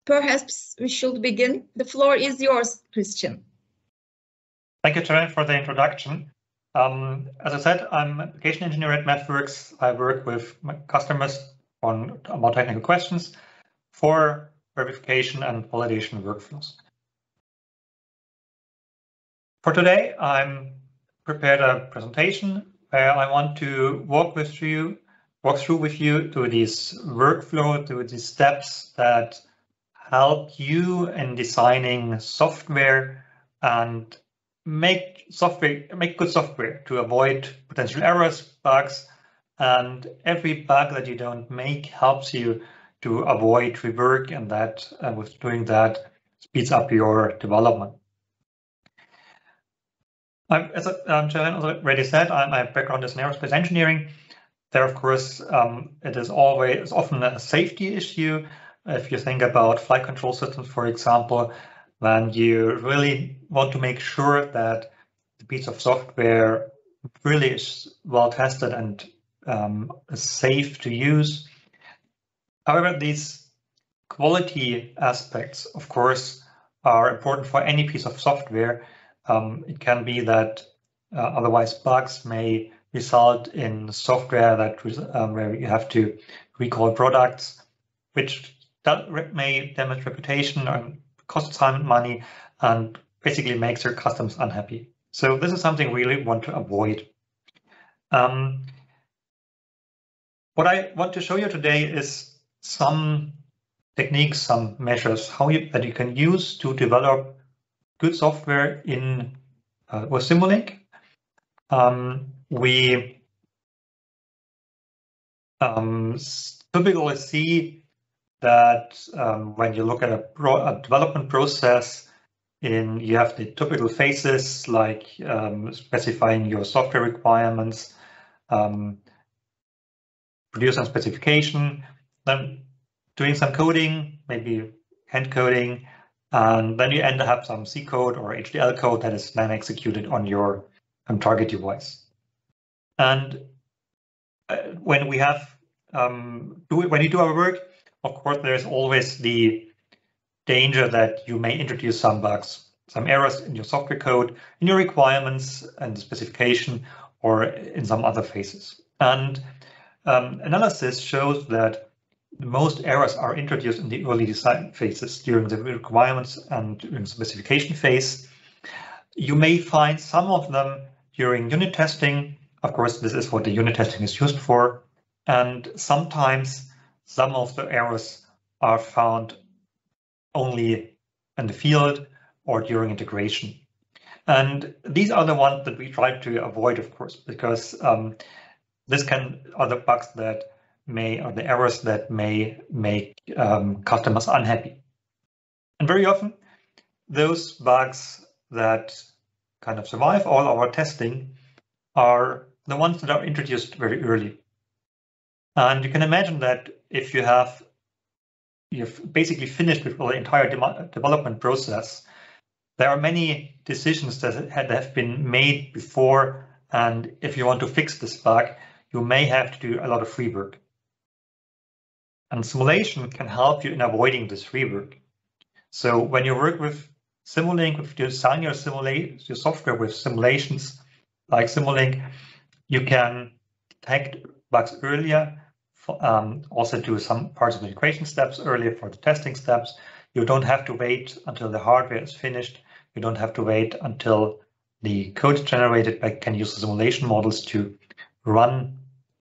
Perhaps we should begin. The floor is yours, Christian. Thank you, Sharon, for the introduction. As I said, I'm an application engineer at MathWorks. I work with my customers on about technical questions for verification and validation workflows. For today, I'm prepared a presentation where I want to walk through with you through this workflow, through these steps that help you in designing software and make good software to avoid potential errors, bugs, and every bug that you don't make helps you to avoid rework, and that with doing that speeds up your development. As Sharon already said, my background is in aerospace engineering. There, of course, it is often a safety issue. If you think about flight control systems, for example, then you really want to make sure that the piece of software really is well tested and is safe to use. However, these quality aspects, of course, are important for any piece of software. It can be that otherwise bugs may result in software that where you have to recall products, which may damage reputation and cost time and money, and basically makes your customers unhappy. So this is something we really want to avoid. What I want to show you today is some techniques, some measures that you can use to develop good software in with Simulink. We typically see that when you look at a development process, you have the typical phases like specifying your software requirements, produce some specification, then doing some coding, maybe hand coding, and then you end up some C code or HDL code that is then executed on your target device. And when we have when you do our work, of course, there's always the danger that you may introduce some bugs, some errors in your software code, in your requirements and the specification, or in some other phases. And analysis shows that most errors are introduced in the early design phases during the requirements and during the specification phase. You may find some of them during unit testing. Of course, this is what the unit testing is used for. And sometimes some of the errors are found only in the field or during integration. And these are the ones that we try to avoid, of course, because are the bugs that or the errors that may make customers unhappy. And very often, those bugs that kind of survive all our testing are the ones that are introduced very early. And you can imagine that if you've basically finished with the entire development process, there are many decisions that have been made before, and if you want to fix this bug, you may have to do a lot of rework. And simulation can help you in avoiding this rework. So when you work with Simulink, if you design your software with simulations like Simulink, you can detect bugs earlier, also do some parts of the integration steps earlier for the testing steps. You don't have to wait until the hardware is finished. You don't have to wait until the code is generated, but can use the simulation models to run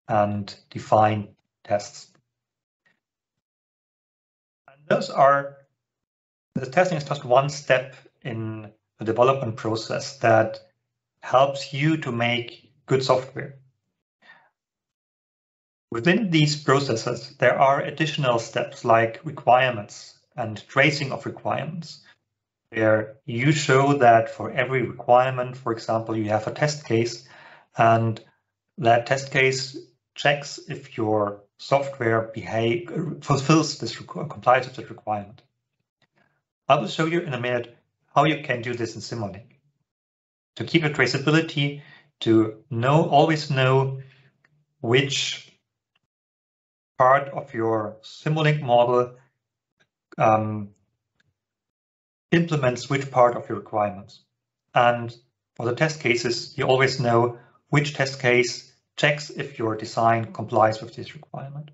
and define tests. The testing is just one step in the development process that helps you to make good software. Within these processes, there are additional steps like requirements and tracing of requirements, where you show that for every requirement, for example, you have a test case, and that test case checks if your software fulfills this complies with this requirement. I will show you in a minute how you can do this in Simulink. To keep a traceability, to always know which part of your Simulink model implements which part of your requirements. And for the test cases, you always know which test case checks if your design complies with this requirement.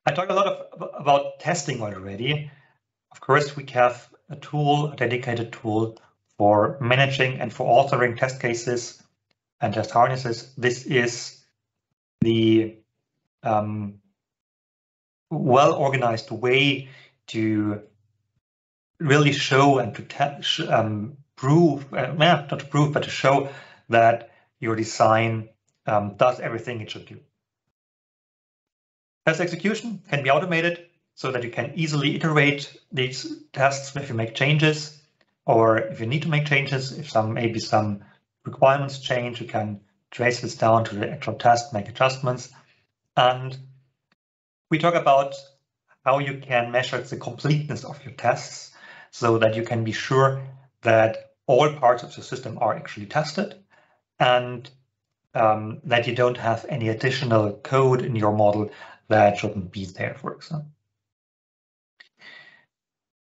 I talked a lot about testing already. Of course, we have a tool, a dedicated tool for managing and for authoring test cases and test harnesses. This is the well-organized way to really show and to prove, not to prove, but to show that your design does everything it should do. Test execution can be automated so that you can easily iterate these tests if you make changes, or if you need to make changes, if maybe some requirements change, you can trace this down to the actual test, make adjustments. And we talk about how you can measure the completeness of your tests so that you can be sure that all parts of the system are actually tested and that you don't have any additional code in your model that shouldn't be there, for example.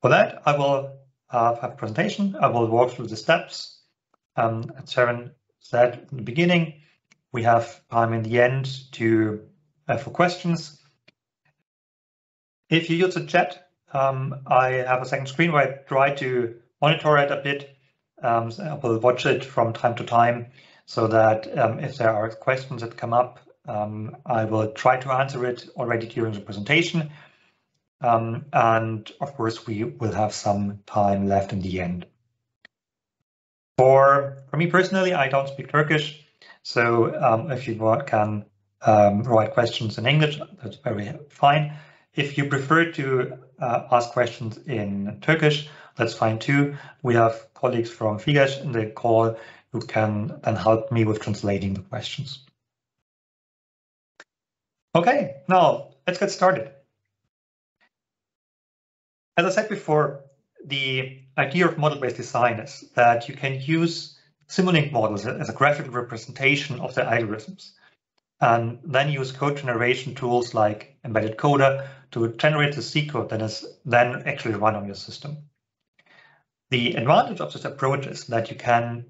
For that, I will have a presentation. I will walk through the steps. As Sharon said in the beginning, we have time in the end for questions. If you use the chat, I have a second screen where I try to monitor it a bit. So I will watch it from time to time so that if there are questions that come up, I will try to answer it already during the presentation. And of course, we will have some time left in the end. For me personally, I don't speak Turkish, so if you can write questions in English, that's very fine. If you prefer to ask questions in Turkish, that's fine too. We have colleagues from FİGES in the call who can then help me with translating the questions. Okay, now let's get started. As I said before, the idea of model-based design is that you can use Simulink models as a graphical representation of the algorithms, and then use code generation tools like Embedded Coder to generate the C code that is then actually run on your system. The advantage of this approach is that you can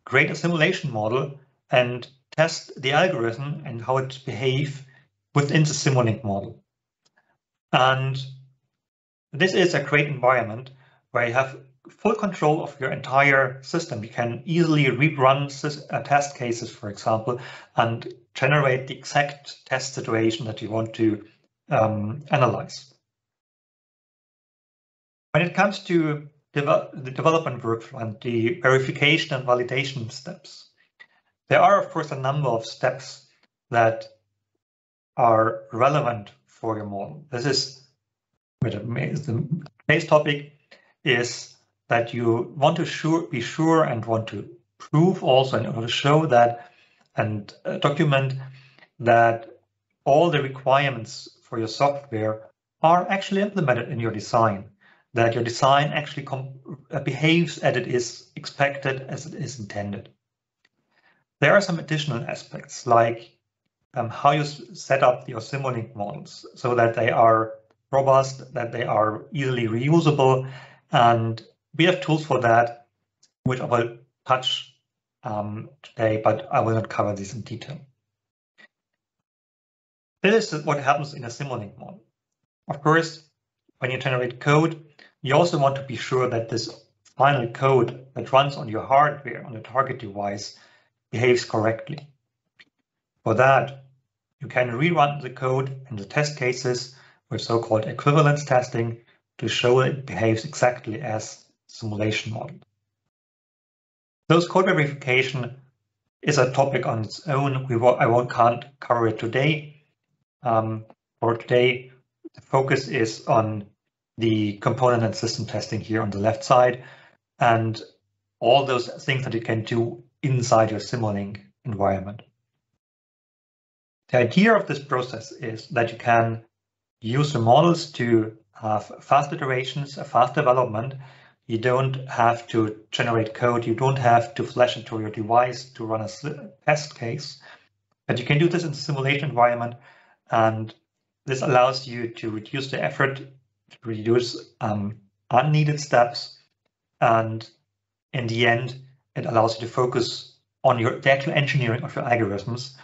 create a simulation model and test the algorithm and how it behaves within the Simulink model. And this is a great environment where you have full control of your entire system. You can easily rerun test cases, for example, and generate the exact test situation that you want to analyze. When it comes to the development workflow and the verification and validation steps, there are, of course, a number of steps that are relevant for your model. This is the base topic is that you want to be sure and want to prove also and want to show that and document that all the requirements for your software are actually implemented in your design, that your design actually behaves as it is expected, as it is intended. There are some additional aspects like how you set up your Simulink models so that they are robust, that they are easily reusable, and we have tools for that, which I will touch today, but I will not cover this in detail. This is what happens in a Simulink model. Of course, when you generate code, you also want to be sure that this final code that runs on your hardware, on the target device, behaves correctly. For that, you can rerun the code in the test cases with so-called equivalence testing to show it behaves exactly as simulation model. Those code verification is a topic on its own. Can't cover it today. For today, the focus is on the component and system testing here on the left side, and all those things that you can do inside your Simulink environment. The idea of this process is that you can use the models to have fast iterations, a fast development. You don't have to generate code. You don't have to flash it to your device to run a test case, but you can do this in the simulation environment. And this allows you to reduce the effort to reduce unneeded steps, and in the end, it allows you to focus on the actual engineering of your algorithms.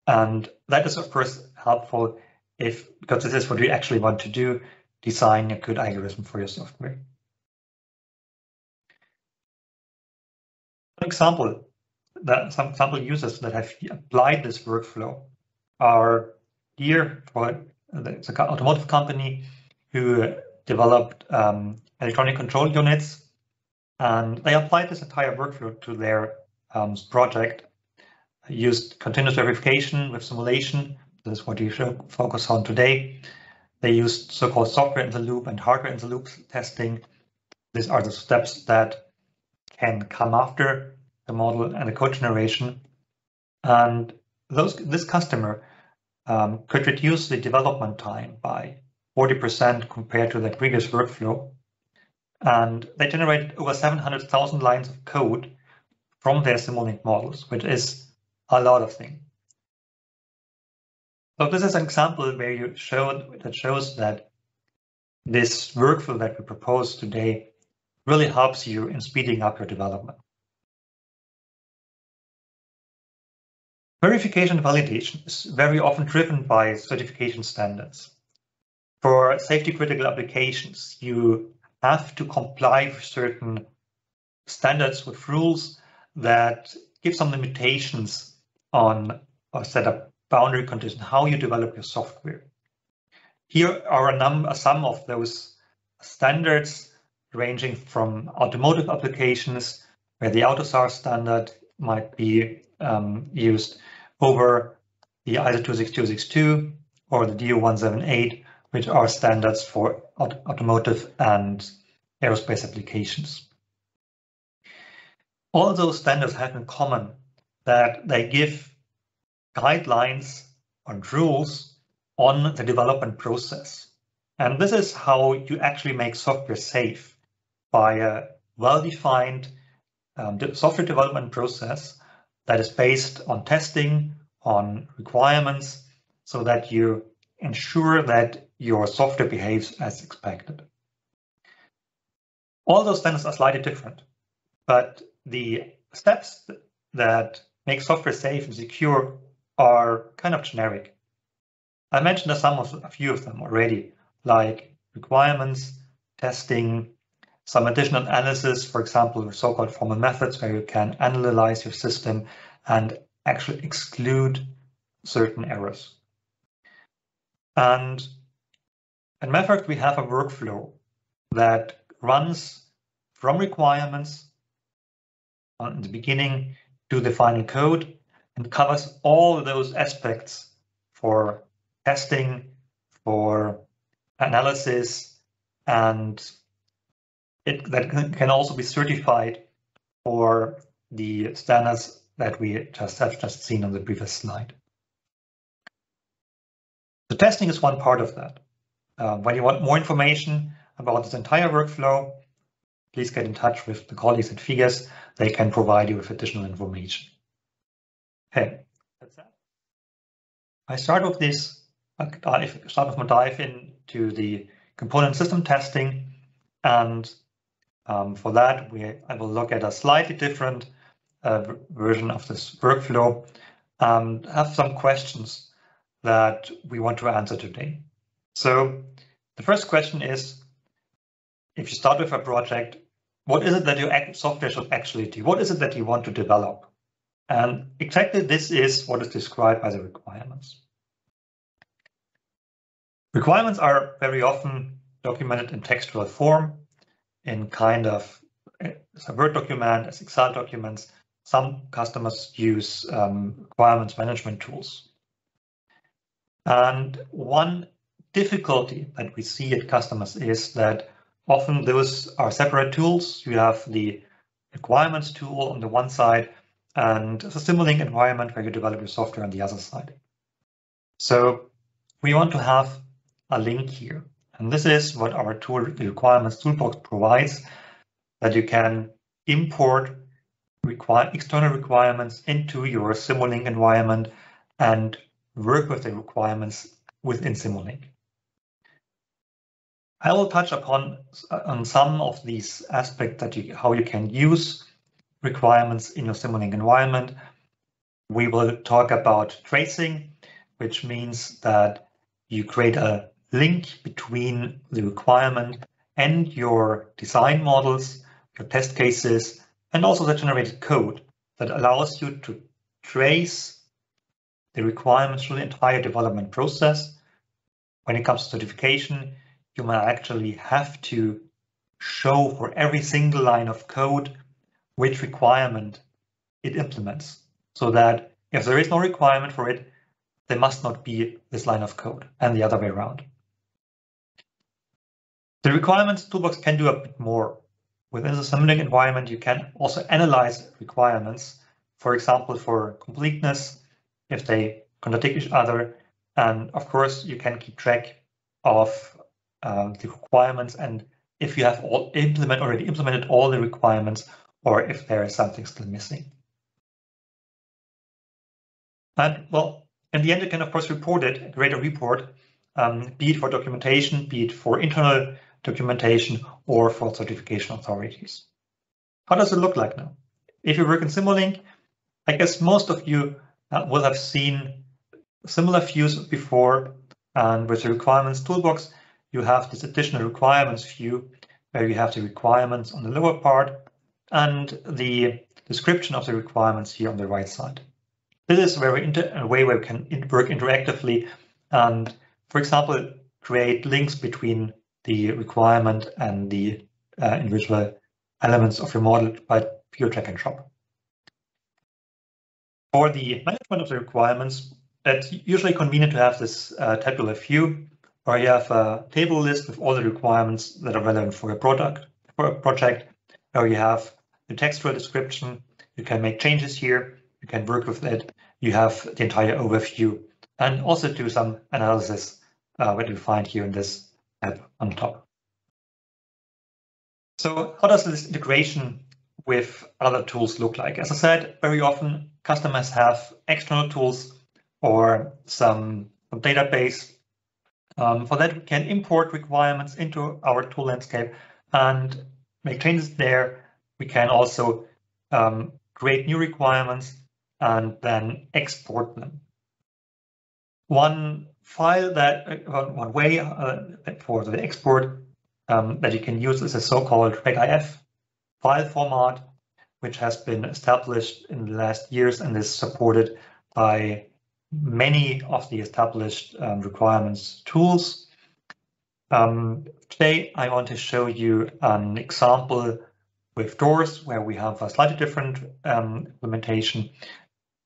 And that is, of course, helpful because this is what you actually want to do, design a good algorithm for your software. For example, some example users that have applied this workflow are here for the automotive company who developed electronic control units, and they applied this entire workflow to their project, used continuous verification with simulation. This is what you should focus on today. They used so-called software in the loop and hardware in the loop testing. These are the steps that can come after the model and the code generation. And this customer could reduce the development time by 40% compared to the previous workflow. And they generated over 700,000 lines of code from their Simulink models, which is a lot of things. So this is an example where that shows that this workflow that we propose today really helps you in speeding up your development. Verification and validation is very often driven by certification standards. For safety-critical applications, you have to comply with certain standards, with rules that give some limitations on or set up boundary conditions, how you develop your software. Here are some of those standards ranging from automotive applications, where the AUTOSAR standard might be used, over the ISO 26262 or the DO 178, which are standards for automotive and aerospace applications. All those standards have in common that they give guidelines and rules on the development process. And this is how you actually make software safe, by a well-defined software development process that is based on testing, on requirements, so that you ensure that your software behaves as expected. All those standards are slightly different, but the steps that make software safe and secure are kind of generic. I mentioned a few of them already, like requirements, testing, some additional analysis, for example, so-called formal methods, where you can analyze your system and actually exclude certain errors. And at MathWorks, we have a workflow that runs from requirements in the beginning to the final code and covers all those aspects for testing, for analysis, and that can also be certified for the standards that we have just seen on the previous slide. The testing is one part of that. When you want more information about this entire workflow, please get in touch with the colleagues at FİGES. They can provide you with additional information. Okay, that's that. I start with my dive into the component system testing, and for that I will look at a slightly different version of this workflow and have some questions that we want to answer today. So the first question is, if you start with a project, what is it that your software should actually do? What is it that you want to develop? And exactly this is what is described by the requirements. Requirements are very often documented in textual form, in kind of as a Word document, as Excel documents. Some customers use requirements management tools. And one difficulty that we see at customers is that often those are separate tools. You have the requirements tool on the one side and a Simulink environment where you develop your software on the other side. So we want to have a link here. And this is what our tool, the requirements toolbox, provides, that you can import external requirements into your Simulink environment and work with the requirements within Simulink. I will touch upon on some of these aspects that how you can use requirements in your Simulink environment. We will talk about tracing, which means that you create a link between the requirement and your design models, your test cases, and also the generated code that allows you to trace the requirements through the entire development process. When it comes to certification, you might actually have to show for every single line of code which requirement it implements, so that if there is no requirement for it, there must not be this line of code, and the other way around. The requirements toolbox can do a bit more. Within the Simulink environment, you can also analyze requirements, for example, for completeness, if they contradict each other, and of course, you can keep track of the requirements and if you have already implemented all the requirements, or if there is something still missing. And well, in the end, you can of course report it, create a report, be it for documentation, be it for internal documentation, or for certification authorities. How does it look like now? If you work in Simulink, I guess most of you will have seen similar views before, and with the requirements toolbox, you have this additional requirements view where you have the requirements on the lower part and the description of the requirements here on the right side. This is where a way where we can work interactively and, for example, create links between the requirement and the individual elements of your model by pure drag and drop. For the management of the requirements, it's usually convenient to have this tabular view, where you have a table list with all the requirements that are relevant for your project, where you have the textual description. You can make changes here, you can work with it, you have the entire overview, and also do some analysis, what you find here in this tab on top. So how does this integration with other tools look like? As I said, very often customers have external tools or some database. For that, we can import requirements into our tool landscape and make changes there. We can also create new requirements and then export them. One file that one way for the export that you can use is a so-called regif file format, which has been established in the last years and is supported by many of the established requirements tools. Today, I want to show you an example with DOORS, where we have a slightly different implementation.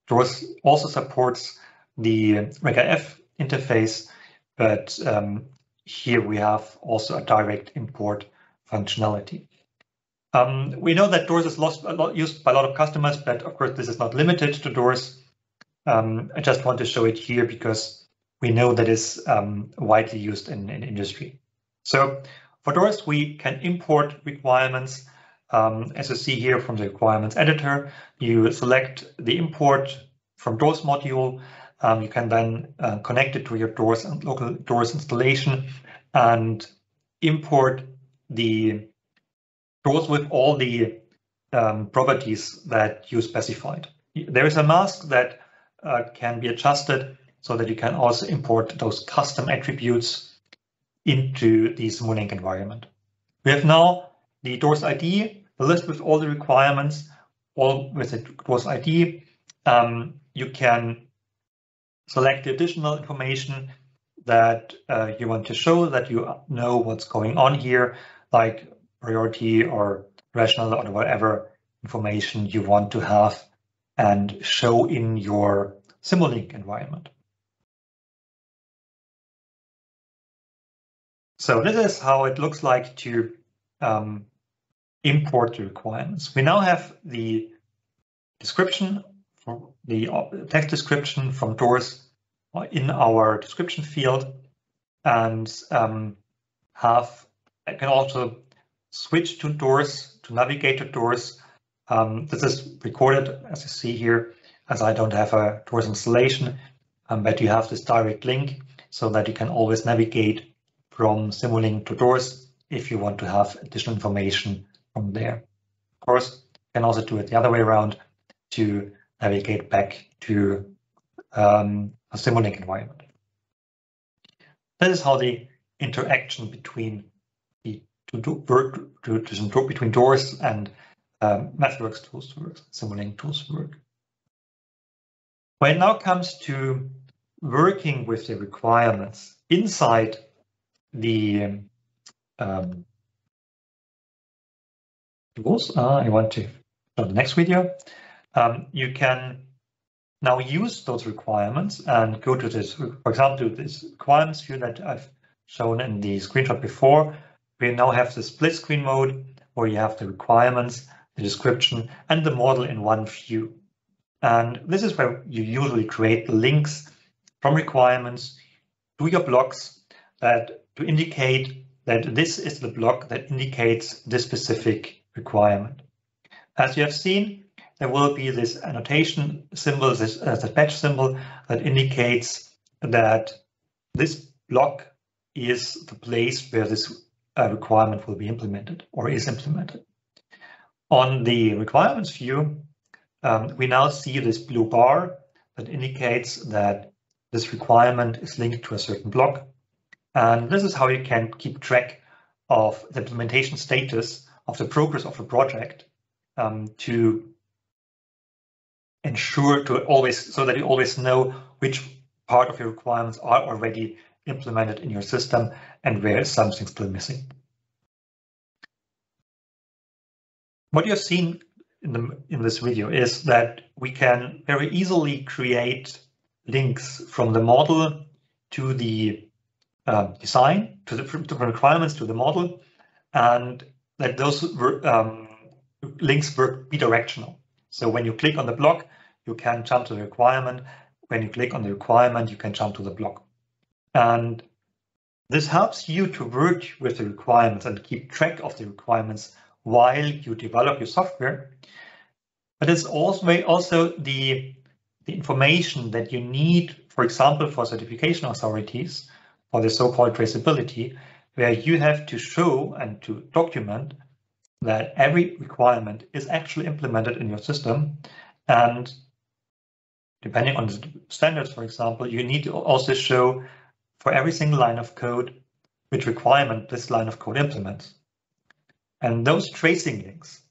DOORS also supports the regif interface, but here we have also a direct import functionality. We know that DOORS is used by a lot of customers, but of course, this is not limited to DOORS. I just want to show it here because we know that it's widely used in industry. So for DOORS, we can import requirements. As you see here from the requirements editor, you select the import from DOORS module. You can then connect it to your DOORS and local DOORS installation and import the DOORS with all the properties that you specified. There is a mask that can be adjusted so that you can also import those custom attributes into the Simulink environment. We have now the DOORS ID, the list with all the requirements, all with the DOORS ID. You can select the additional information that you want to show, that you know what's going on here, like priority or rational or whatever information you want to have and show in your Simulink environment. So this is how it looks like to import the requirements. We now have the description, the text description from DOORS in our description field, and I can also switch to DOORS, to navigate to DOORS. This is recorded, as you see here, as I don't have a DOORS installation, but you have this direct link so that you can always navigate from Simulink to doors if you want to have additional information from there. Of course, you can also do it the other way around to navigate back to a Simulink environment. This is how the interaction between the between doors and MathWorks tools works, Simulink tools work. When it now comes to working with the requirements inside the tools, I want to show the next video. You can now use those requirements and go to this, for example, to this requirements view that I've shown in the screenshot before. We now have the split screen mode where you have the requirements, the description, and the model in one view. And this is where you usually create links from requirements to your blocks that to indicate that this is the block that indicates this specific requirement. As you have seen, there will be this annotation symbol, this badge symbol that indicates that this block is the place where this requirement will be implemented or is implemented. On the requirements view, we now see this blue bar that indicates that this requirement is linked to a certain block. And this is how you can keep track of the implementation status of the progress of a project to ensure so that you always know which part of your requirements are already implemented in your system and where is something still missing. What you've seen in this video is that we can very easily create links from the model to the design, to the requirements to the model, and that those links work bidirectional. So when you click on the block, you can jump to the requirement. When you click on the requirement, you can jump to the block. And this helps you to work with the requirements and keep track of the requirements while you develop your software. But it's also the information that you need, for example, for certification authorities, for the so-called traceability, where you have to show and to document that every requirement is actually implemented in your system. And depending on the standards, for example, you need to also show for every single line of code which requirement this line of code implements. And those tracing links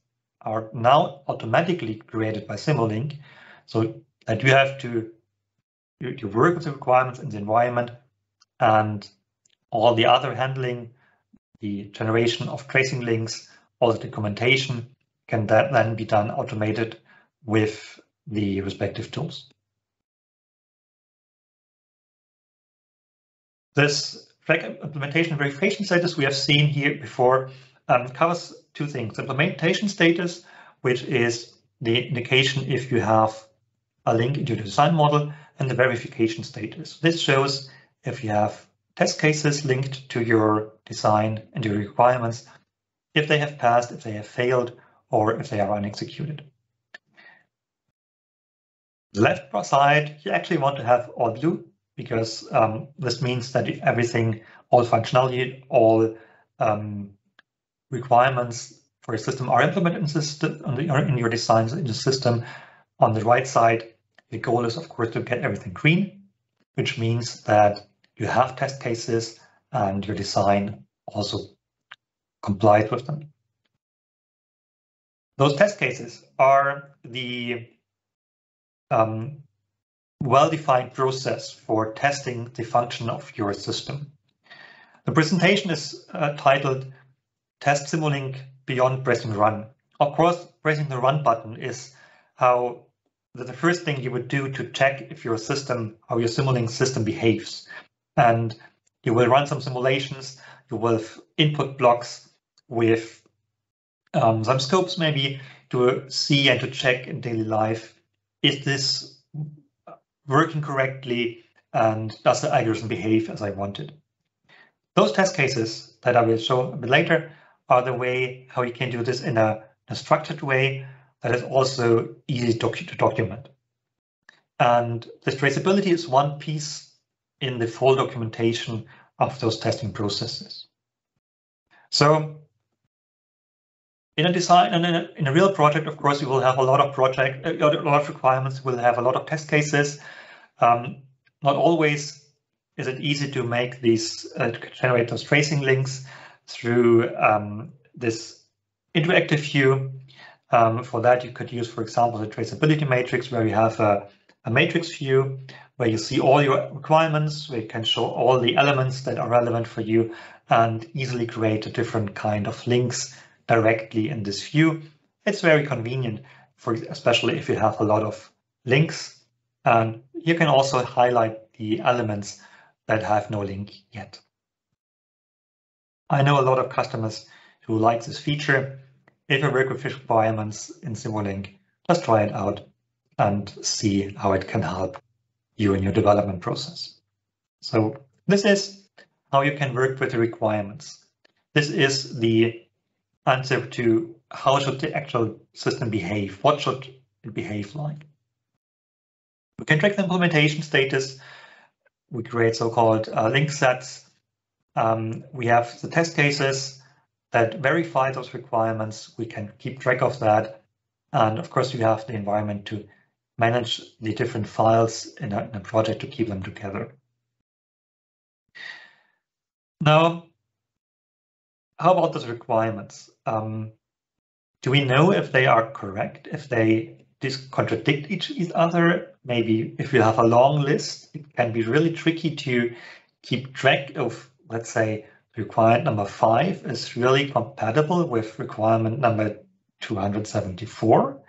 are now automatically created by Simulink, so that you have to work with the requirements in the environment, and all the other handling, the generation of tracing links, all the documentation can then be done automated with the respective tools. This flag implementation verification status we have seen here before covers two things: implementation status, which is the indication if you have a link into the design model, and the verification status. This shows if you have test cases linked to your design and your requirements, if they have passed, if they have failed, or if they are unexecuted. The left side, you actually want to have all blue, because this means that everything, all functionality, all requirements for your system are implemented in your designs in the system. On the right side, the goal is, of course, to get everything green, which means that you have test cases and your design also complied with them. Those test cases are the well-defined process for testing the function of your system. The presentation is titled Test Simulink Beyond Pressing Run. Of course, pressing the run button is how the first thing you would do to check if your system, how your Simulink system behaves. And you will run some simulations, you will input blocks with some scopes maybe to see and to check in daily life, is this working correctly and does the algorithm behave as I wanted? Those test cases that I will show a bit later are the way how you can do this in a structured way that is also easy to document. And this traceability is one piece in the full documentation of those testing processes. So in a design and in a real project, of course, you will have a lot of requirements. We'll have a lot of test cases. Not always is it easy to make these generate those tracing links through this interactive view. For that, you could use, for example, the traceability matrix, where you have a matrix view where you see all your requirements, where you can show all the elements that are relevant for you and easily create a different kind of links directly in this view. It's very convenient, especially if you have a lot of links. And you can also highlight the elements that have no link yet. I know a lot of customers who like this feature. If you work with FIGES requirements in Simulink, just try it out and see how it can help you in your development process. So this is how you can work with the requirements. This is the answer to how should the actual system behave? What should it behave like? We can track the implementation status. We create so-called link sets. We have the test cases that verify those requirements. We can keep track of that. And of course, you have the environment to manage the different files in a project to keep them together. Now, how about those requirements? Do we know if they are correct, if they contradict each other? Maybe if you have a long list, it can be really tricky to keep track of, let's say, requirement number 5 is really compatible with requirement number 274.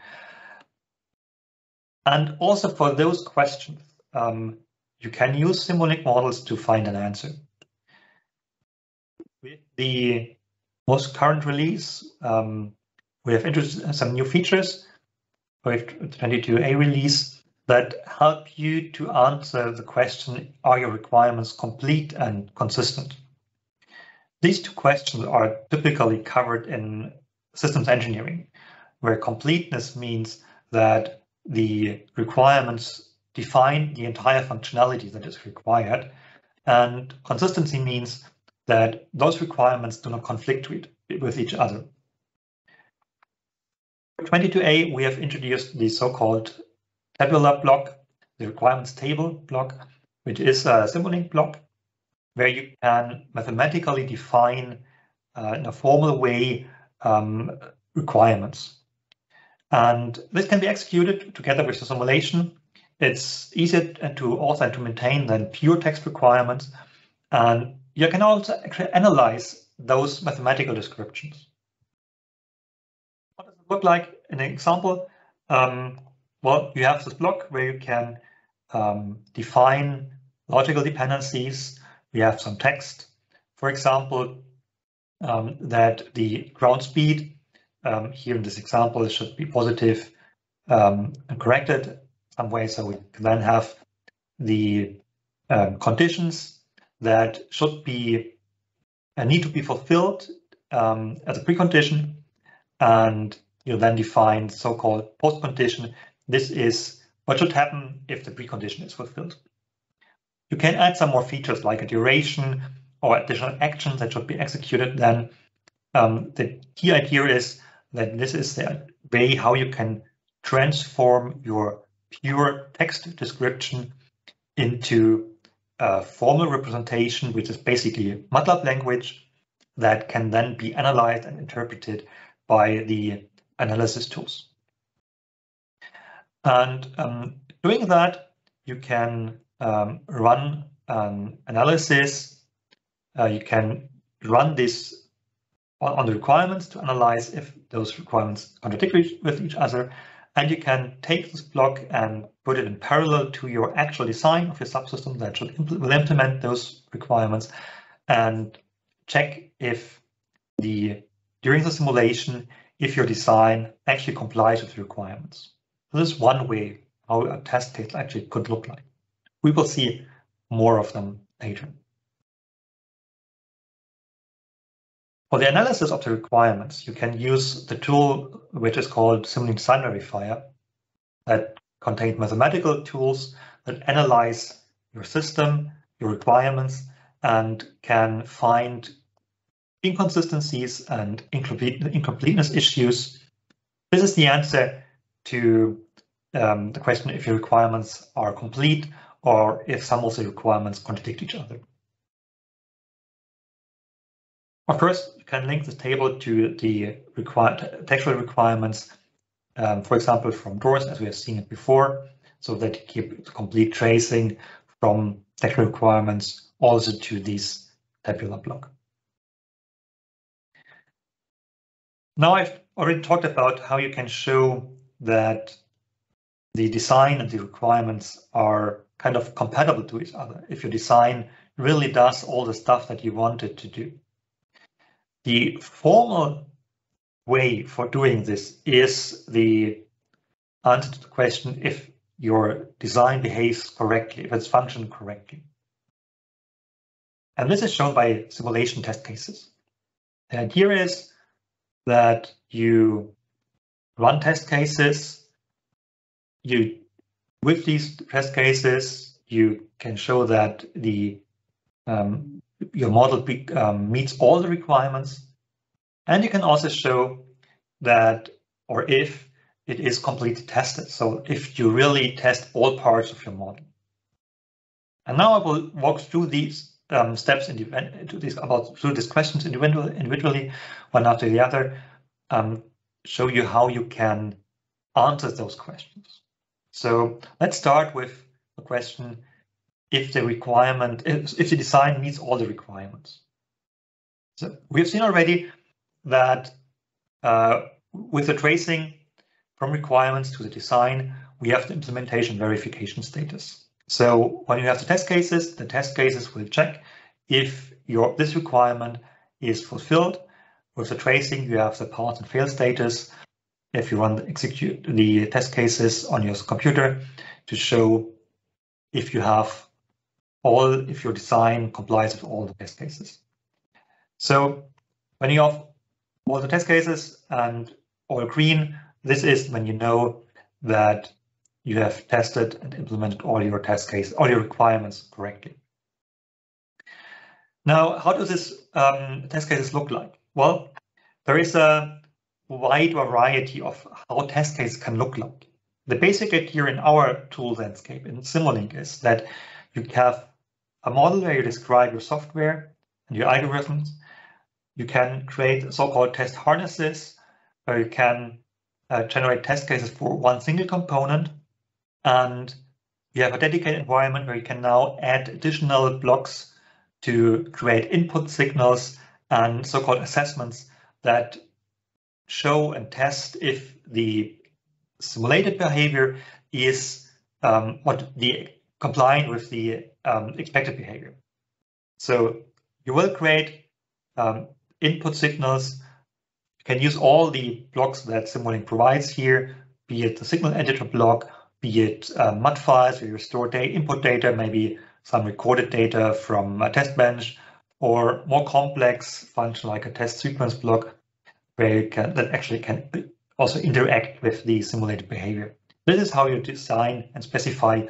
And also for those questions, you can use Simulink models to find an answer. With the most current release, we have introduced some new features with the 22A release that help you to answer the question, are your requirements complete and consistent? These two questions are typically covered in systems engineering, where completeness means that the requirements define the entire functionality that is required, and consistency means that those requirements do not conflict with each other. For 22A, we have introduced the so-called tabular block, the requirements table block, which is a Simulink block, where you can mathematically define in a formal way requirements. And this can be executed together with the simulation. It's easier to author and to maintain than pure text requirements. And you can also actually analyze those mathematical descriptions. What does it look like in an example? Well, you have this block where you can define logical dependencies. We have some text, for example, that the ground speed here in this example should be positive and corrected some way. So we can then have the conditions that should be need to be fulfilled as a precondition, and you then define so-called post-condition. This is what should happen if the precondition is fulfilled. You can add some more features like a duration or additional actions that should be executed. Then the key idea is that this is the way how you can transform your pure text description into a formal representation, which is basically a MATLAB language that can then be analyzed and interpreted by the analysis tools. And doing that, you can run an analysis. You can run this on the requirements to analyze if those requirements contradict with each other. And you can take this block and put it in parallel to your actual design of your subsystem that will implement those requirements, and check if during the simulation, if your design actually complies with the requirements. This is one way how a test case actually could look like. We will see more of them later. For the analysis of the requirements, you can use the tool which is called Simulink Design Verifier, that contains mathematical tools that analyze your system, your requirements, and can find inconsistencies and incompleteness issues. This is the answer to the question if your requirements are complete or if some of the requirements contradict each other. Of course, you can link this table to the textual requirements, for example, from DOORS, as we have seen it before, so that you keep complete tracing from textual requirements also to this tabular block. Now I've already talked about how you can show that the design and the requirements are kind of compatible to each other if your design really does all the stuff that you want it to do. The formal way for doing this is the answer to the question if your design behaves correctly, if it's functioned correctly. And this is shown by simulation test cases. The idea is that you run test cases. With these test cases, you can show that your model meets all the requirements, and you can also show that, or if it is completely tested. So if you really test all parts of your model. And now I will walk through these steps through these questions individually, one after the other, show you how you can answer those questions. So let's start with the question if the design meets all the requirements. So we have seen already that with the tracing from requirements to the design, we have the implementation verification status. So when you have the test cases will check if this requirement is fulfilled. With the tracing, you have the pass and fail status. If you execute the test cases on your computer to show if your design complies with all the test cases. So when you have all the test cases and all green, this is when you know that you have tested and implemented all your requirements correctly. Now, how does this test cases look like? Well, there is a wide variety of how test cases can look like. The basic idea in our tool landscape in Simulink is that you have a model where you describe your software and your algorithms. You can create so-called test harnesses where you can generate test cases for one single component, and you have a dedicated environment where you can now add additional blocks to create input signals and so-called assessments that show and test if the simulated behavior is compliant with the expected behavior. So you will create input signals. You can use all the blocks that Simulink provides here, be it the signal editor block, be it MUD files where you store input data, maybe some recorded data from a test bench, or more complex function like a test sequence block where you can also interact with the simulated behavior. This is how you design and specify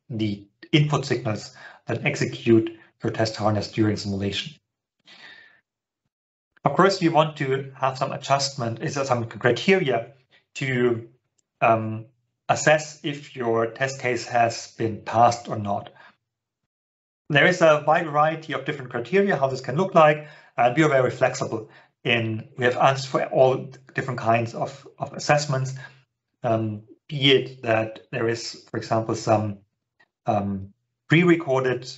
the input signals that execute your test harness during simulation. Of course, you want to have some some criteria to assess if your test case has been passed or not. There is a wide variety of different criteria how this can look like, and we are very flexible we have answers for all different kinds of assessments, be it that there is, for example, some pre-recorded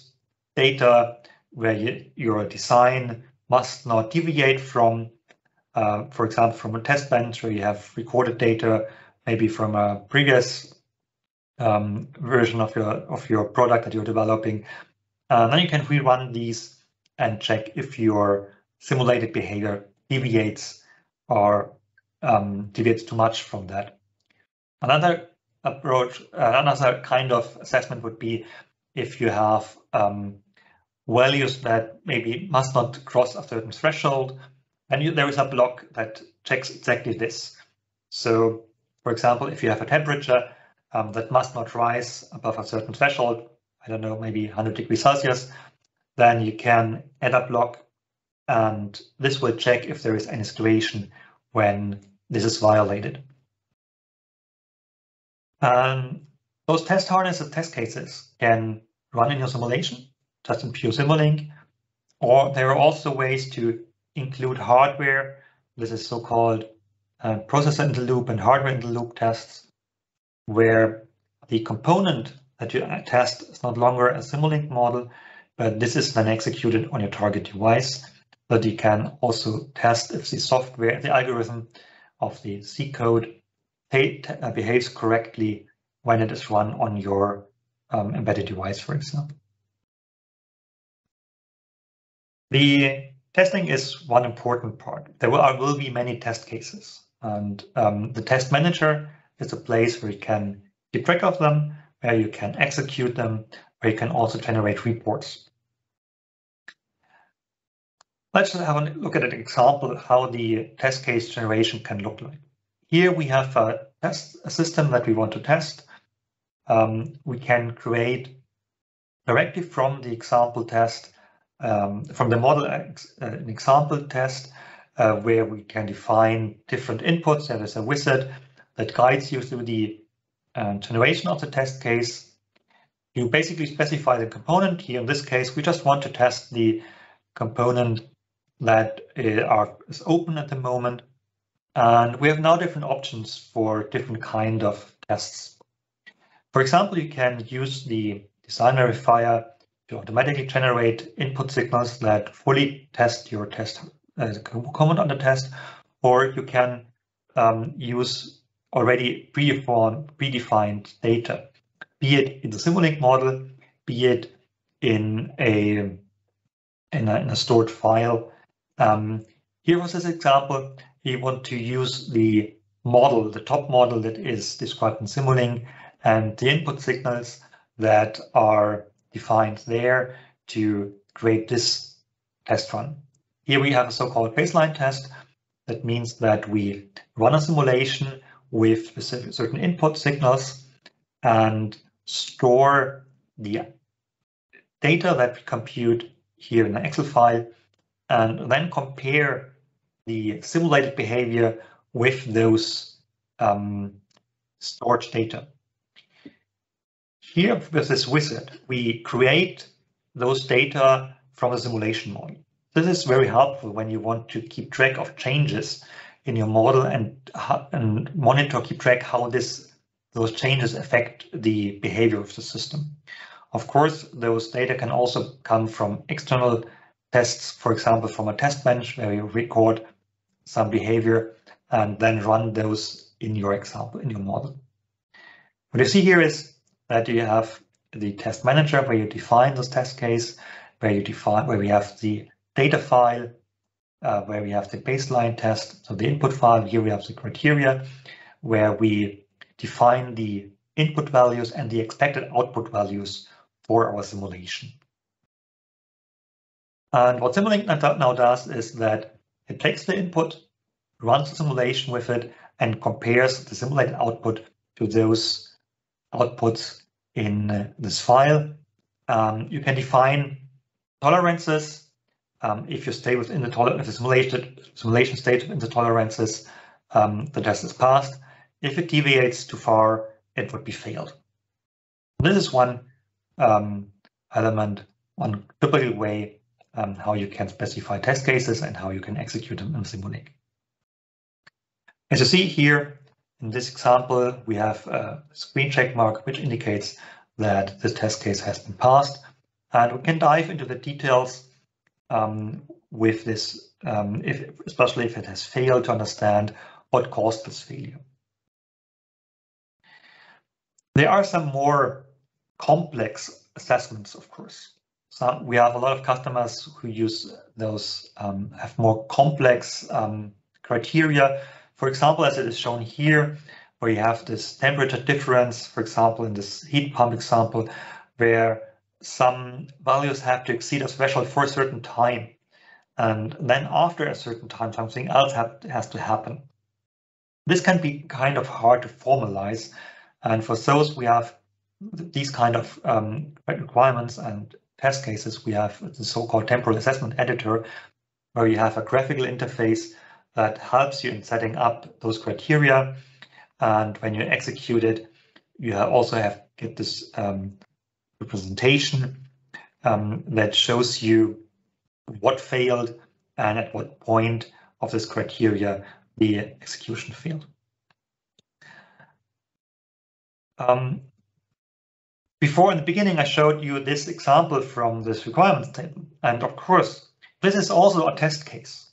data where your design must not deviate from, for example, from a test bench where you have recorded data, maybe from a previous version of your product that you're developing. Then you can rerun these and check if your simulated behavior deviates or deviates too much from that. Another approach, another kind of assessment would be if you have values that maybe must not cross a certain threshold, and there is a block that checks exactly this. So, for example, if you have a temperature that must not rise above a certain threshold, I don't know, maybe 100 degrees Celsius, then you can add a block, and this will check if there is any situation when this is violated. Those test harnesses, test cases can run in your simulation, just in pure Simulink, or there are also ways to include hardware. This is so-called processor in the loop and hardware in the loop tests, where the component that you test is no longer a Simulink model, but this is then executed on your target device. But you can also test if the software, the algorithm of the C code behaves correctly when it is run on your embedded device, for example. The testing is one important part. There will be many test cases, and the test manager is a place where you can keep track of them, where you can execute them, where you can also generate reports. Let's have a look at an example of how the test case generation can look like. Here we have a system that we want to test. We can create directly from the example test, from the model an example test, where we can define different inputs. There is a wizard that guides you through the generation of the test case. You basically specify the component. Here in this case, we just want to test the component that is open at the moment. And we have now different options for different kind of tests. For example, you can use the design verifier to automatically generate input signals that fully test your test comment on the test, or you can use already predefined data, be it in the Simulink model, be it in a stored file. Here was this example. You want to use the model, the top model that is described in Simulink, and the input signals that are defined there to create this test run. Here we have a so-called baseline test. That means that we run a simulation with certain input signals and store the data that we compute here in an Excel file, and then compare the simulated behavior with those stored data. Here with this wizard, we create those data from a simulation model. This is very helpful when you want to keep track of changes in your model and monitor, keep track how those changes affect the behavior of the system. Of course, those data can also come from external tests, for example, from a test bench where you record some behavior and then run those in your example, in your model. What you see here is that you have the test manager where you define this test case, where we have the data file, where we have the baseline test, so the input file. Here we have the criteria, where we define the input values and the expected output values for our simulation. And what Simulink now does is that it takes the input, runs the simulation with it, and compares the simulated output to those outputs in this file. You can define tolerances. If you stay within if the simulation stays within the tolerances, the test is passed. If it deviates too far, it would be failed. This is one element, one typical way how you can specify test cases and how you can execute them in Simulink. As you see here in this example, we have a screen check mark which indicates that this test case has been passed, and we can dive into the details with this, especially if it has failed, to understand what caused this failure. There are some more complex assessments, of course. So we have a lot of customers who use those, have more complex criteria. For example, as it is shown here, where you have this temperature difference, for example, in this heat pump example, where some values have to exceed a threshold for a certain time. And then after a certain time, something else has to happen. This can be kind of hard to formalize. And for those, we have these kind of requirements, and test cases, we have the so-called temporal assessment editor, where you have a graphical interface that helps you in setting up those criteria. And when you execute it, you also get this representation that shows you what failed and at what point of this criteria the execution failed. Before in the beginning, I showed you this example from this requirements table. And of course, this is also a test case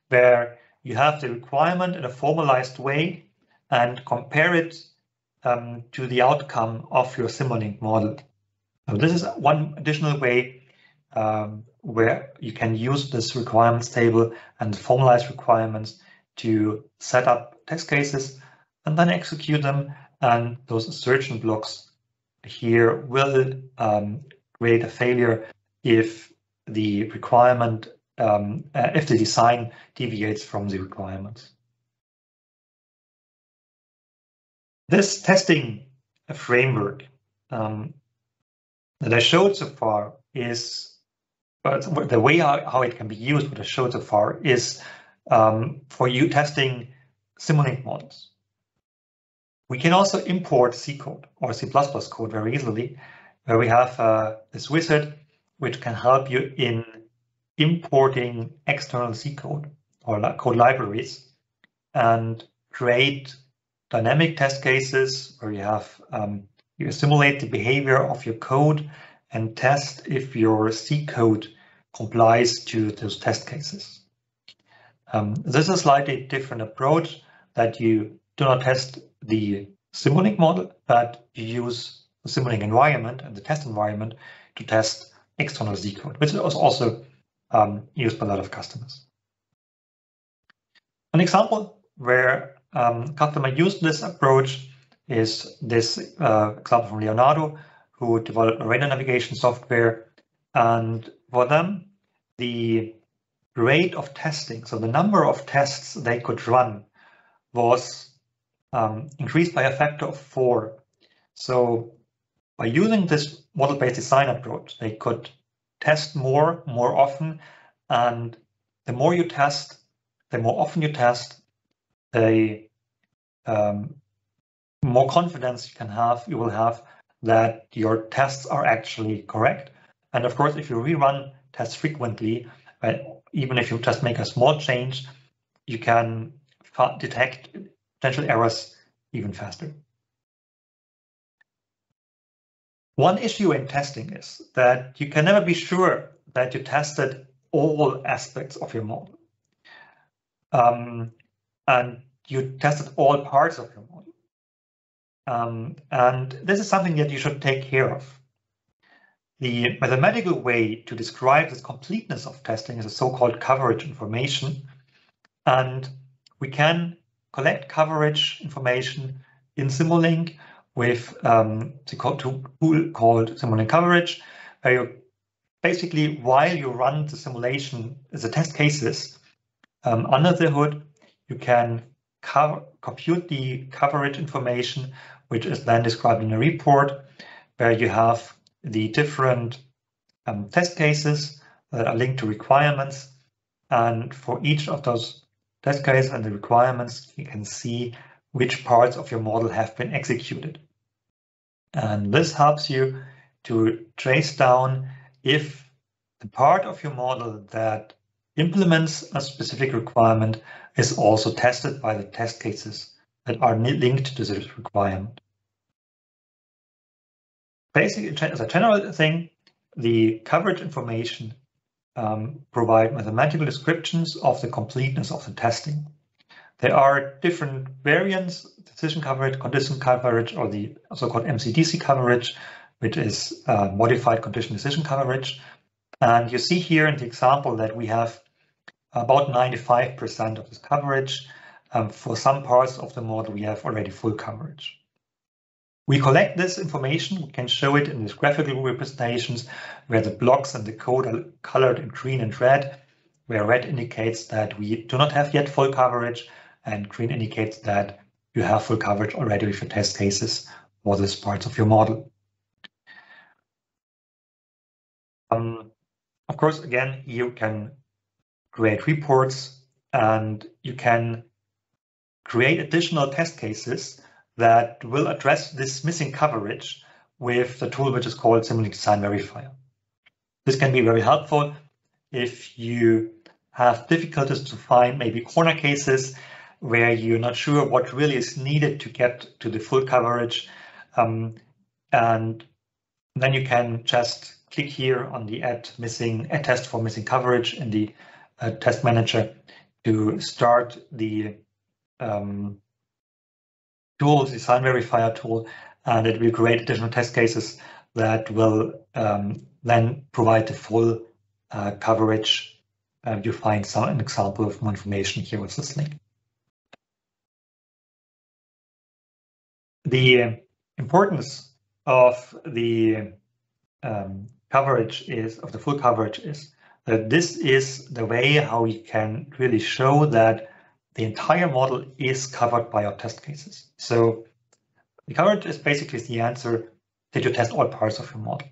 where you have the requirement in a formalized way and compare it to the outcome of your Simulink model. So this is one additional way where you can use this requirements table and formalized requirements to set up test cases and then execute them. And those assertion blocks here will create a failure if the requirement, if the design deviates from the requirements. This testing framework that I showed so far is, the way how it can be used, what I showed so far is for you testing Simulink models. We can also import C code or C++ code very easily, where we have this wizard which can help you in importing external C code or code libraries and create dynamic test cases where you have you simulate the behavior of your code and test if your C code complies to those test cases. This is a slightly different approach, that you do not test the Simulink model, but you use the Simulink environment and the test environment to test external C code, which is also used by a lot of customers. An example where customer used this approach is this example from Leonardo, who developed a radar navigation software. And for them, the rate of testing, so the number of tests they could run, was increased by a factor of 4. So by using this model-based design approach, they could test more often, and the more you test, the more often you test, the more confidence you will have that your tests are actually correct. And of course, if you rerun tests frequently, even if you just make a small change, you can detect potential errors even faster. One issue in testing is that you can never be sure that you tested all aspects of your model. And you tested all parts of your model. And this is something that you should take care of. The mathematical way to describe this completeness of testing is a so-called coverage information. And we can collect coverage information in Simulink with the tool called Simulink coverage, where you basically, while you run the simulation, the test cases under the hood, you can compute the coverage information, which is then described in a report, where you have the different test cases that are linked to requirements. And for each of those test cases and the requirements, you can see which parts of your model have been executed. And this helps you to trace down if the part of your model that implements a specific requirement is also tested by the test cases that are linked to this requirement. Basically, as a general thing, the coverage information provide mathematical descriptions of the completeness of the testing. There are different variants: decision coverage, condition coverage, or the so-called MCDC coverage, which is modified condition decision coverage. And you see here in the example that we have about 95% of this coverage. For some parts of the model, we have already full coverage. We collect this information. We can show it in these graphical representations where the blocks and the code are colored in green and red, where red indicates that we do not have yet full coverage, and green indicates that you have full coverage already with your test cases for these parts of your model. Of course, again, you can create reports and you can create additional test cases that will address this missing coverage with the tool which is called Simulink Design Verifier. This can be very helpful if you have difficulties to find maybe corner cases where you're not sure what really is needed to get to the full coverage. And then you can just click here on the add test for missing coverage in the test manager to start the tool, Design Verifier tool, and it will create additional test cases that will then provide the full coverage. You find an example of more information here with this link. The importance of the coverage of the full coverage is that this is the way how you can really show that the entire model is covered by your test cases. So the coverage is basically the answer that you test all parts of your model.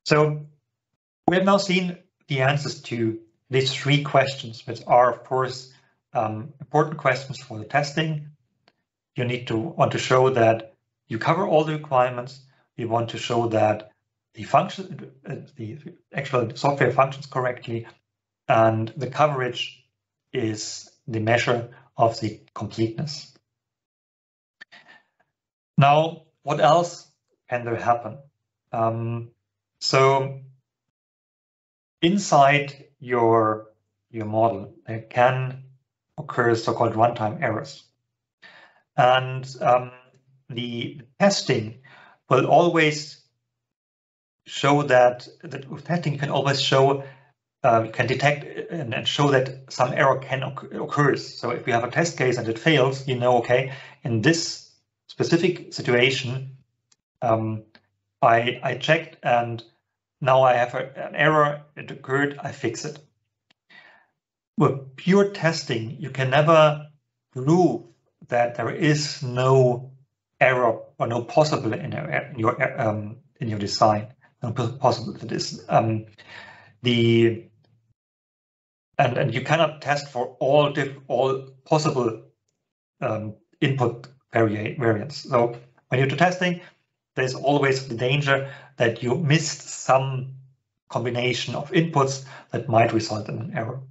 So we have now seen the answers to these three questions, which are, of course, important questions for the testing. You want to show that you cover all the requirements. You want to show that the actual software functions correctly, and the coverage is the measure of the completeness. Now, what else can there happen? So inside your model, there can occur so-called runtime errors. And the testing will always show that with testing you can always show, you can detect and show that some error can occur. So if we have a test case and it fails, you know, okay, in this specific situation, I checked and now I have an error, it occurred, I fix it. With pure testing, you can never prove that there is no error or no possible in your design. No possible that is and you cannot test for all possible input variants. So when you do testing, there's always the danger that you missed some combination of inputs that might result in an error.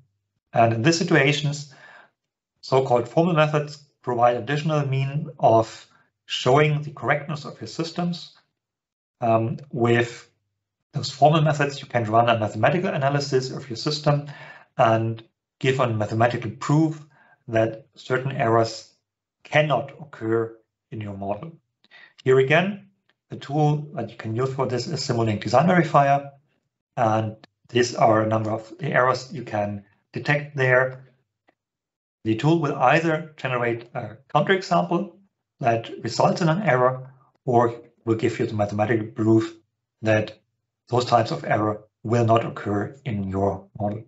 And in these situations, so-called formal methods provide additional means of showing the correctness of your systems. With those formal methods, you can run a mathematical analysis of your system and give a mathematical proof that certain errors cannot occur in your model. Here again, the tool that you can use for this is Simulink Design Verifier, and these are a number of the errors you can detect there. The tool will either generate a counterexample that results in an error, or will give you the mathematical proof that those types of error will not occur in your model.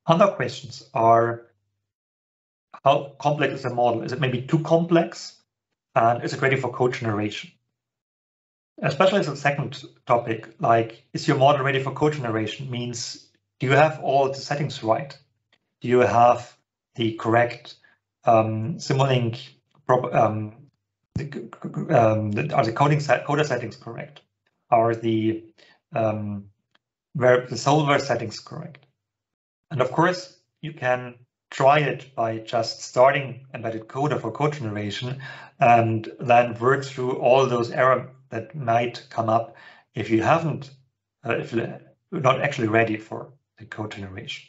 Other questions are, how complex is the model? Is it maybe too complex? And is it ready for code generation? Especially as a second topic, like, is your model ready for code generation? Means, do you have all the settings right? Do you have the correct Simulink, are the coder settings correct? Are the solver settings correct? And of course, you can try it by just starting embedded coder for code generation and then work through all those errors that might come up if you haven't, if you're not actually ready for the code generation.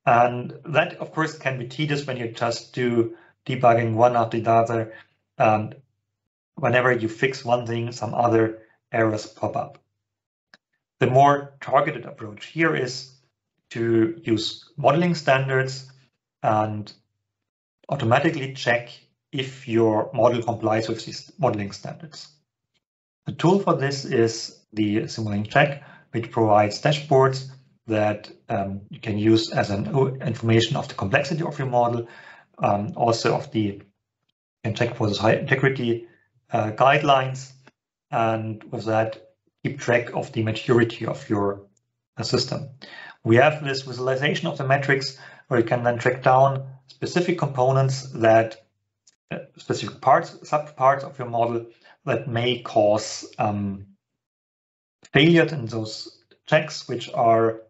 And that, of course, can be tedious when you just do debugging one after the other, and whenever you fix one thing, some other errors pop up. The more targeted approach here is to use modeling standards and automatically check if your model complies with these modeling standards. The tool for this is the Simulink Check, which provides dashboards that you can use as an information of the complexity of your model, also of the, you can check for the high integrity guidelines, and with that, keep track of the maturity of your system. We have this visualization of the metrics where you can then track down specific components that specific subparts of your model that may cause failure in those checks, which are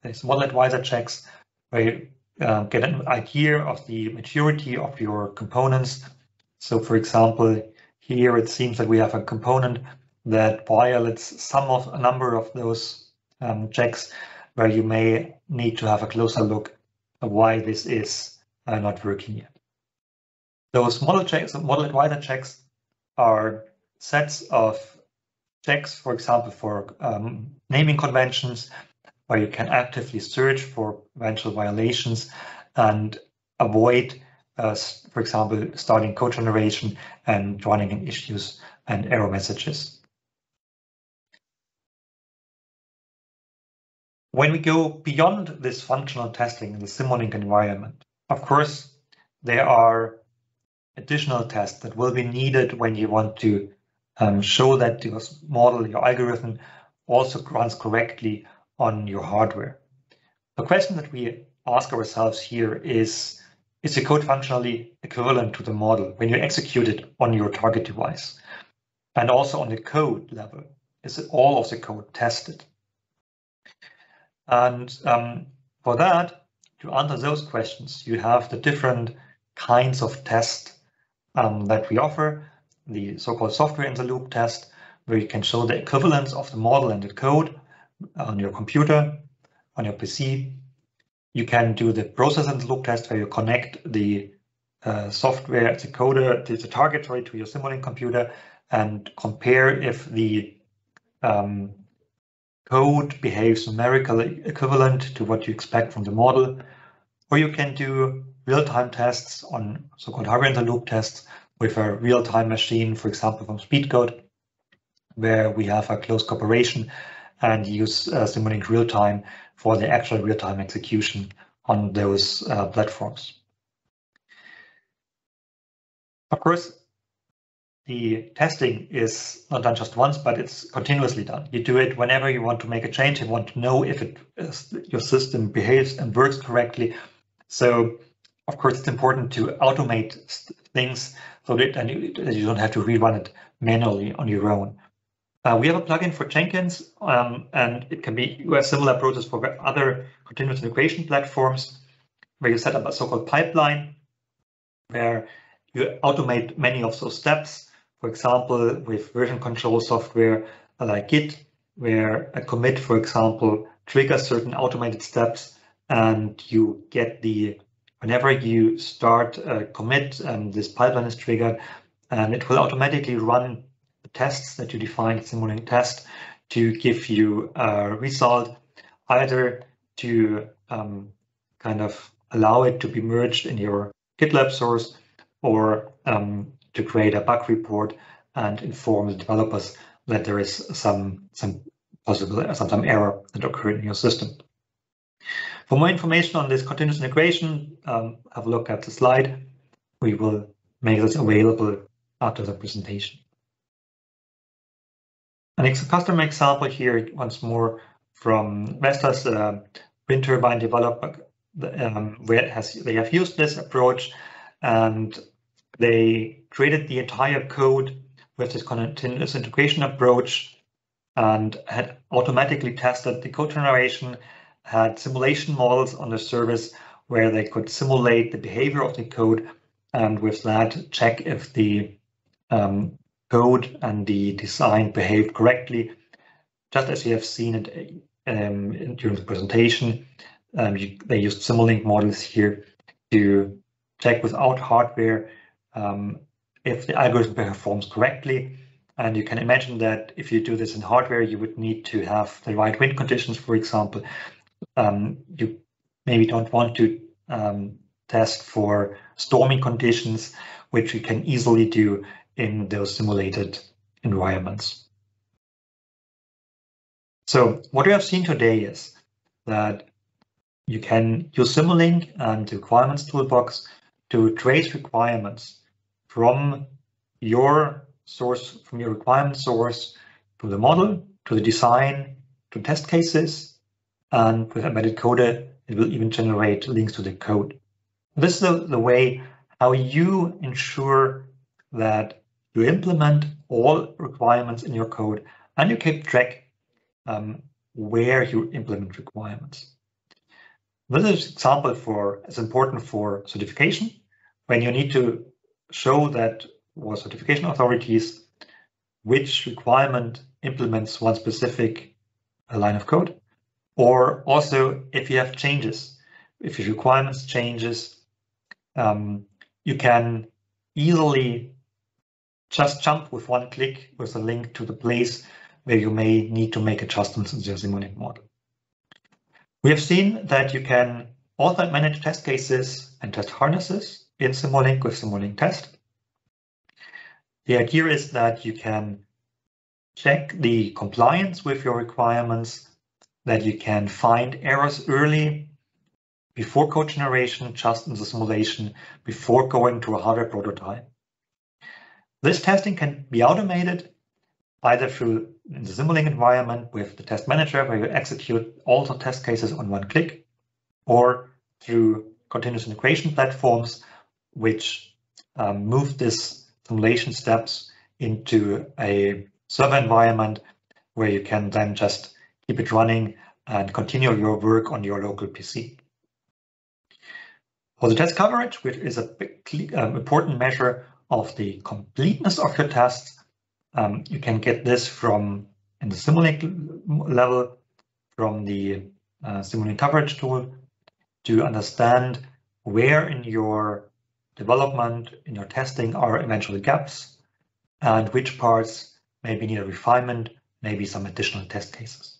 these model advisor checks, where you get an idea of the maturity of your components. So, for example, here it seems that we have a component that violates a number of those checks, where you may need to have a closer look at why this is not working yet. Those model advisor checks are sets of checks, for example, for naming conventions, where you can actively search for eventual violations and avoid, for example, starting code generation and running in issues and error messages. When we go beyond this functional testing in the Simulink environment, of course, there are additional tests that will be needed when you want to show that your model, your algorithm, also runs correctly on your hardware. The question that we ask ourselves here is the code functionally equivalent to the model when you execute it on your target device? And also on the code level, is it all of the code tested? And for that, to answer those questions, you have the different kinds of tests that we offer, the so-called software in the loop test, where you can show the equivalence of the model and the code on your computer, on your PC. You can do the process in the loop test, where you connect the software, the coder, the target to your Simulink computer, and compare if the code behaves numerically equivalent to what you expect from the model. Or you can do real-time tests on so-called hardware in the loop tests with a real-time machine, for example, from Speedcode, where we have a close cooperation and use Simulink real-time for the actual real-time execution on those platforms. Of course, the testing is not done just once, but it's continuously done. You do it whenever you want to make a change. You want to know if your system behaves and works correctly. So, of course, it's important to automate things so that you don't have to rerun it manually on your own. We have a plugin for Jenkins, and it can be a similar process for other continuous integration platforms, where you set up a so-called pipeline, where you automate many of those steps. For example, with version control software like Git, where a commit, for example, triggers certain automated steps, and you get whenever you start a commit, this pipeline is triggered, and it will automatically run the tests that you define in Simulink test to give you a result, either to kind of allow it to be merged in your GitLab source, or to create a bug report and inform the developers that there is some error that occurred in your system. For more information on this continuous integration, have a look at the slide. We will make this available after the presentation. An customer example here, once more, from Vestas, wind turbine developer, where they have used this approach, and they created the entire code with this continuous integration approach and had automatically tested the code generation, had simulation models on the service where they could simulate the behavior of the code, and with that check if the code and the design behaved correctly. Just as you have seen it during the presentation, they used Simulink models here to check without hardware if the algorithm performs correctly. And you can imagine that if you do this in hardware, you would need to have the right wind conditions, for example. You maybe don't want to test for storming conditions, which you can easily do in those simulated environments. So what we have seen today is that you can use Simulink and the requirements toolbox to trace requirements from your source, from your requirement source to the model, to the design, to test cases, and with embedded coder, it will even generate links to the code. This is the way how you ensure that you implement all requirements in your code and you keep track where you implement requirements. This is an example is important for certification, when you need to show that for certification authorities which requirement implements one specific line of code, or also if you have changes, if your requirements changes, you can easily just jump with one click with a link to the place where you may need to make adjustments in your Simulink model. We have seen that you can also manage test cases and test harnesses in Simulink with Simulink Test. The idea is that you can check the compliance with your requirements, that you can find errors early before code generation, just in the simulation, before going to a hardware prototype. This testing can be automated either through in the Simulink environment with the test manager, where you execute all the test cases on one click, or through continuous integration platforms, which move this simulation steps into a server environment where you can then just keep it running and continue your work on your local PC. For the test coverage, which is a big, important measure of the completeness of your tests, you can get this from in the Simulink level, from the Simulink coverage tool, to understand where in your development, in your testing, are eventually gaps, and which parts maybe need a refinement, maybe some additional test cases.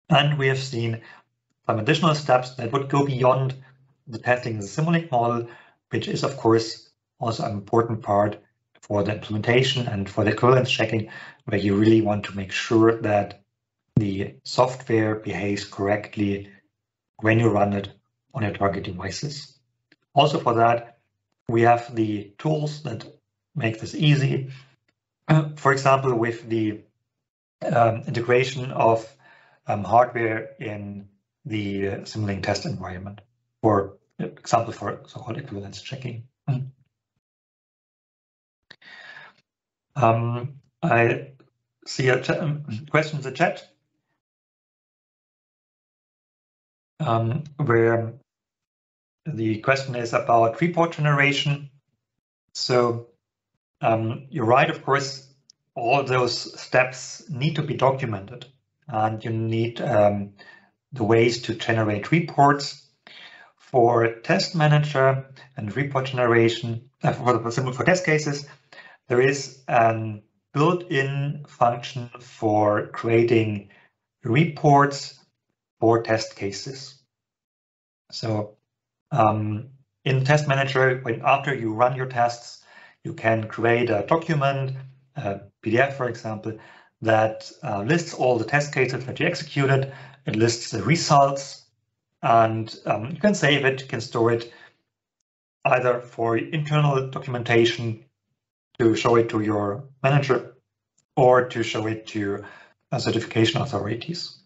And we have seen some additional steps that would go beyond the testing in the Simulink model, which is of course also an important part for the implementation and for the equivalence checking, where you really want to make sure that the software behaves correctly when you run it on your target devices. Also for that, we have the tools that make this easy. For example, with the integration of hardware in the Simulink test environment, for example, for so-called equivalence checking. I see a question in the chat where the question is about report generation. So you're right, of course, all those steps need to be documented, and you need the ways to generate reports. For test manager and report generation, for test cases, there is a built-in function for creating reports for test cases. So in Test Manager, after you run your tests, you can create a document, a PDF, for example, that lists all the test cases that you executed. It lists the results, and you can save it, you can store it either for internal documentation to show it to your manager, or to show it to certification authorities.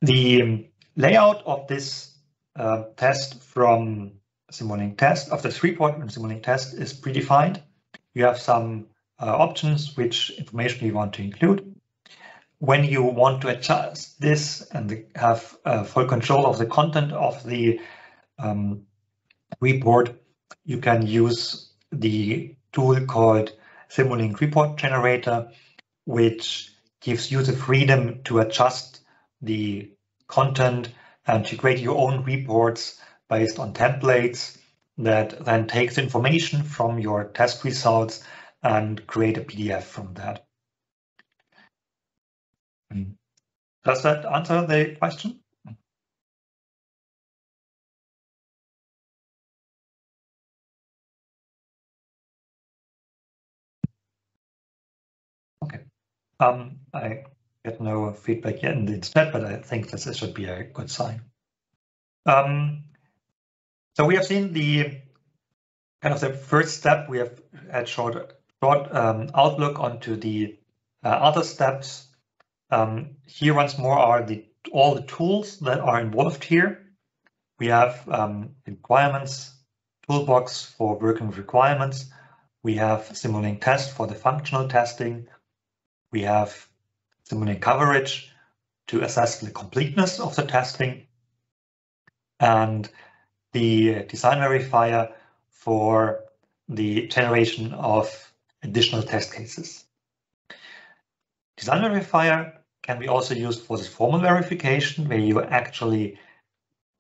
The layout of this test from Simulink Test, of this report from Simulink Test, is predefined. You have some options, which information you want to include. When you want to adjust this and have full control of the content of the report, you can use the tool called Simulink Report Generator, which gives you the freedom to adjust the content and to create your own reports based on templates that then takes information from your test results and create a PDF from that. Does that answer the question? Okay. I get no feedback yet in the chat, but I think this should be a good sign. So we have seen the kind of the first step. We have had short outlook onto the other steps. Here once more are all the tools that are involved here. We have requirements toolbox for working with requirements. We have Simulink test for the functional testing. We have Simulink coverage to assess the completeness of the testing, and the design verifier for the generation of additional test cases. Design verifier can be also used for this formal verification, where you actually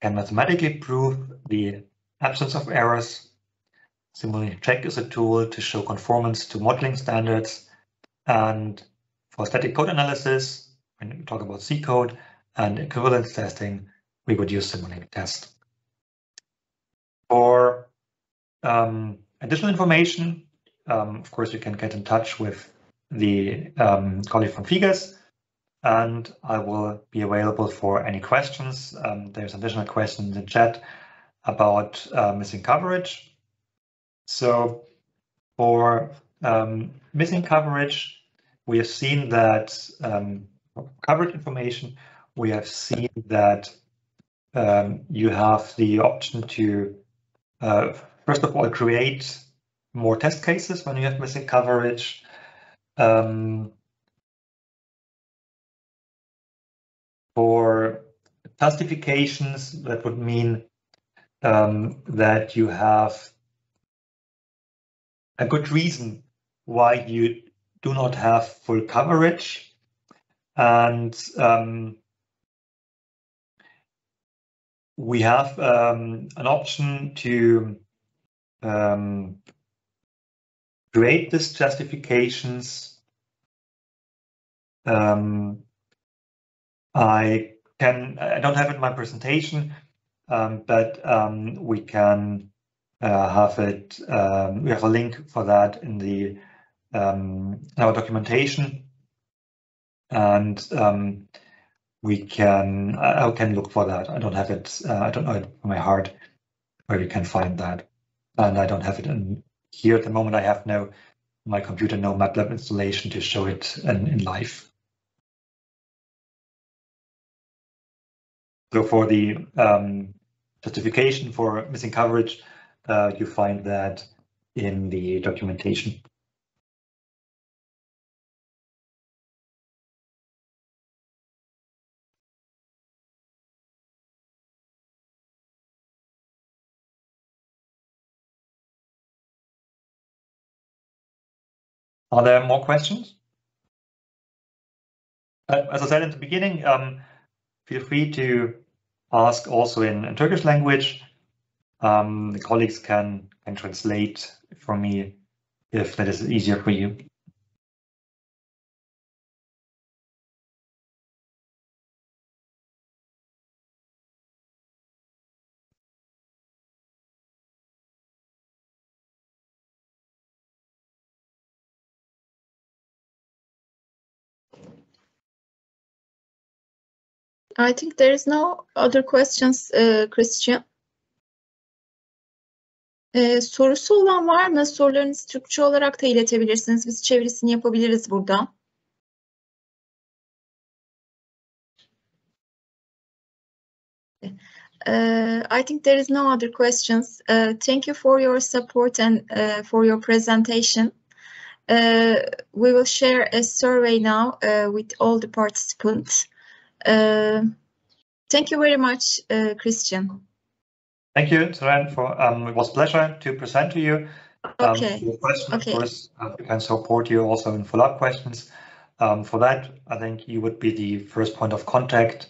can mathematically prove the absence of errors. Simulink check is a tool to show conformance to modeling standards, and for static code analysis, when we talk about C code and equivalence testing, we would use Simulink test. For additional information, of course, you can get in touch with the colleague from FİGES, and I will be available for any questions. There's additional question in the chat about missing coverage. So for missing coverage, we have seen that coverage information, we have seen that you have the option to first of all create more test cases when you have missing coverage. For justifications, that would mean that you have a good reason why you do not have full coverage, and we have an option to create these justifications. I don't have it in my presentation, but we can have it. We have a link for that in the our documentation, and we can. I can look for that. I don't have it. I don't know it from my heart where you can find that, and I don't have it in here at the moment. I have my computer no MATLAB installation to show it in live. So for the justification for missing coverage, you find that in the documentation. Are there more questions? As I said in the beginning, feel free to ask also in Turkish language. The colleagues can translate for me if that is easier for you. I think there is no other questions, Christian. Sorusu olan var mı? Sorularınızı Türkçe olarak da iletebilirsiniz. Biz çevirisini yapabiliriz burada. I think there is no other questions. Thank you for your support and for your presentation. We will share a survey now with all the participants. Thank you very much, Christian. Thank you, Seren. It was a pleasure to present to you. Okay. For questions, Okay. of course, we can support you also in follow-up questions. For that, I think you would be the first point of contact